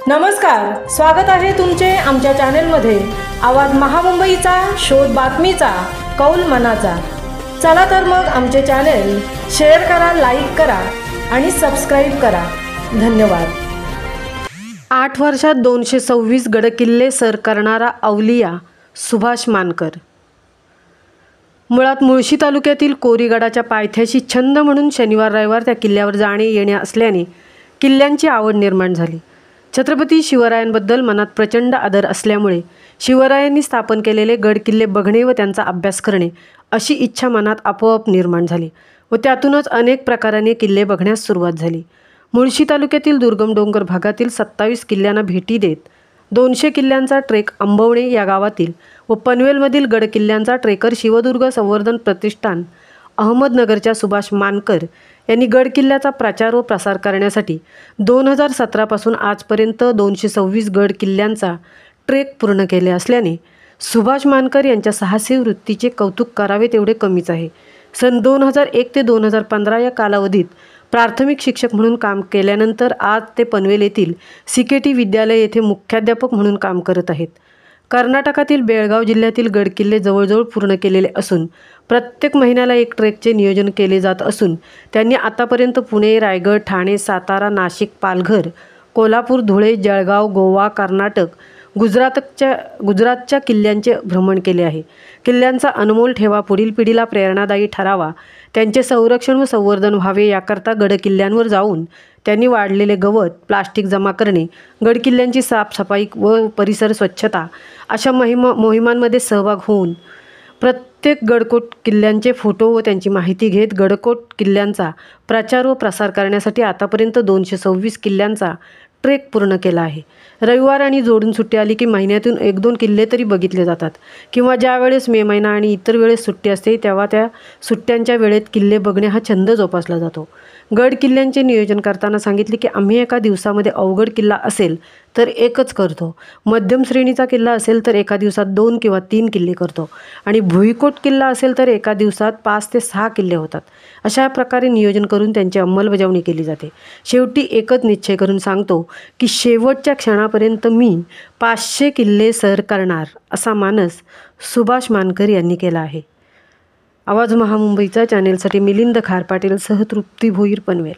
नमस्कार, स्वागत आहे तुमचे आमच्या चॅनेलमध्ये। आवाज महामुंबईचा, शोध बातमीचा, कौल मनाचा। चला तर मग आमचे चॅनेल शेअर करा, लाईक करा आणि सबस्क्राइब करा। धन्यवाद। 8 वर्षात 226 गडकिल्ले सर करणारा अवलिया सुभाष मानकर। मुळात मुळशी तालुक्यातील कोरीगडाच्या पायथ्याशी छंद म्हणून शनिवार रविवार त्या किल्ल्यावर जाणे येणे असल्याने किल्ल्यांची आवड निर्माण झाली। छत्रपती शिवरायांबद्दल मनात प्रचंड आदर असल्यामुळे शिवरायांनी स्थापन केलेले गडकिल्ले बघणे व त्यांचा अभ्यास करणे अशी इच्छा मनात आपोआप निर्माण झाली व त्यातूनच अनेक प्रकाराने किल्ले बघण्यास सुरुवात झाली। मुळशी तालुक्यातील दुर्गम डोंगर भागातील 27 किल्ल्यांना भेटी देत 200 किल्ल्यांचा ट्रेक आंबवणे या गावातील व पनवेलमधील गडकिल्ल्यांचा ट्रेकर शिवदुर्ग संवर्धन प्रतिष्ठान अहमदनगरच्या सुभाष मानकर यांनी गडकिल्ल्याचा प्रचार व प्रसार करण्यासाठी 2017 पासून आजपर्यंत 226 गडकिल्ल्यांचा ट्रेक पूर्ण केले असल्याने सुभाष मानकर यांच्या साहसी वृत्तीचे कौतुक करावे तेवढे कमीच आहे। सन 2001 ते 2015 या कालावधीत प्राथमिक शिक्षक म्हणून काम केल्यानंतर आज ते पनवेल येथील CKT विद्यालय येथे मुख्याध्यापक म्हणून काम करत आहेत। कर्नाटकातील बेळगाव जिल्ह्यातील गडकिल्ले जवळजवळ पूर्ण केलेले असून प्रत्येक महिन्याला एक ट्रेकचे नियोजन केले जात असून त्यांनी आतापर्यंत पुणे, रायगड, ठाणे, सातारा, नाशिक, पालघर, कोल्हापूर, धुळे, जळगाव, गोवा, कर्नाटक, गुजरातच्या किल्ल्यांचे भ्रमण केले आहे। किल्ल्यांचा अनमोल ठेवा पुढील पिढीला प्रेरणादायी ठरावा, त्यांचे संरक्षण व संवर्धन व्हावे याकरता गडकिल्ल्यांवर जाऊन त्यांनी वाढलेले गवत, प्लास्टिक जमा करणे, गडकिल्ल्यांची साफसफाई व परिसर स्वच्छता अशा मोहिमांमध्ये सहभाग होऊन प्रत्येक गडकोट किल्ल्यांचे फोटो व त्यांची माहिती घेत गडकोट किल्ल्यांचा प्रचार व प्रसार करण्यासाठी आतापर्यंत 226 किल्ल्यांचा ट्रेक पूर्ण केला आहे। रविवार आणि जोडून सुट्टी आली की महिन्यातून 1-2 किल्ले तरी बघितले जातात किंवा ज्या वेळेस मे महिना आणि इतर वेळेस सुट्टी असते तेव्हा त्या सुट्ट्यांच्या वेळेत किल्ले बघणे हा छंद जोपासला जातो। गड किल्ल्यांचे नियोजन करताना सांगितले की आम्ही एका दिवसामध्ये अवघड किल्ला असेल तर एकच करतो, मध्यम श्रेणीचा किल्ला असेल तर एका दिवसात 2 किंवा 3 किल्ले करतो आणि भुईकोट किल्ला असेल तर एका दिवसात 5 ते 6 किल्ले होतात। अशा प्रकारे नियोजन करून त्यांची अंमलबजावणी केली जाते। शेवटी एकच निश्चय करून सांगतो की शेवटच्या क्षणापर्यंत मी 500 किल्ले सर करणार असा मानस सुभाष मानकर यांनी केला आहे। आवाज महामुंबईचा चॅनेलसाठी मिलिंद खार पाटील सह तृप्ती भोईर, पनवेल।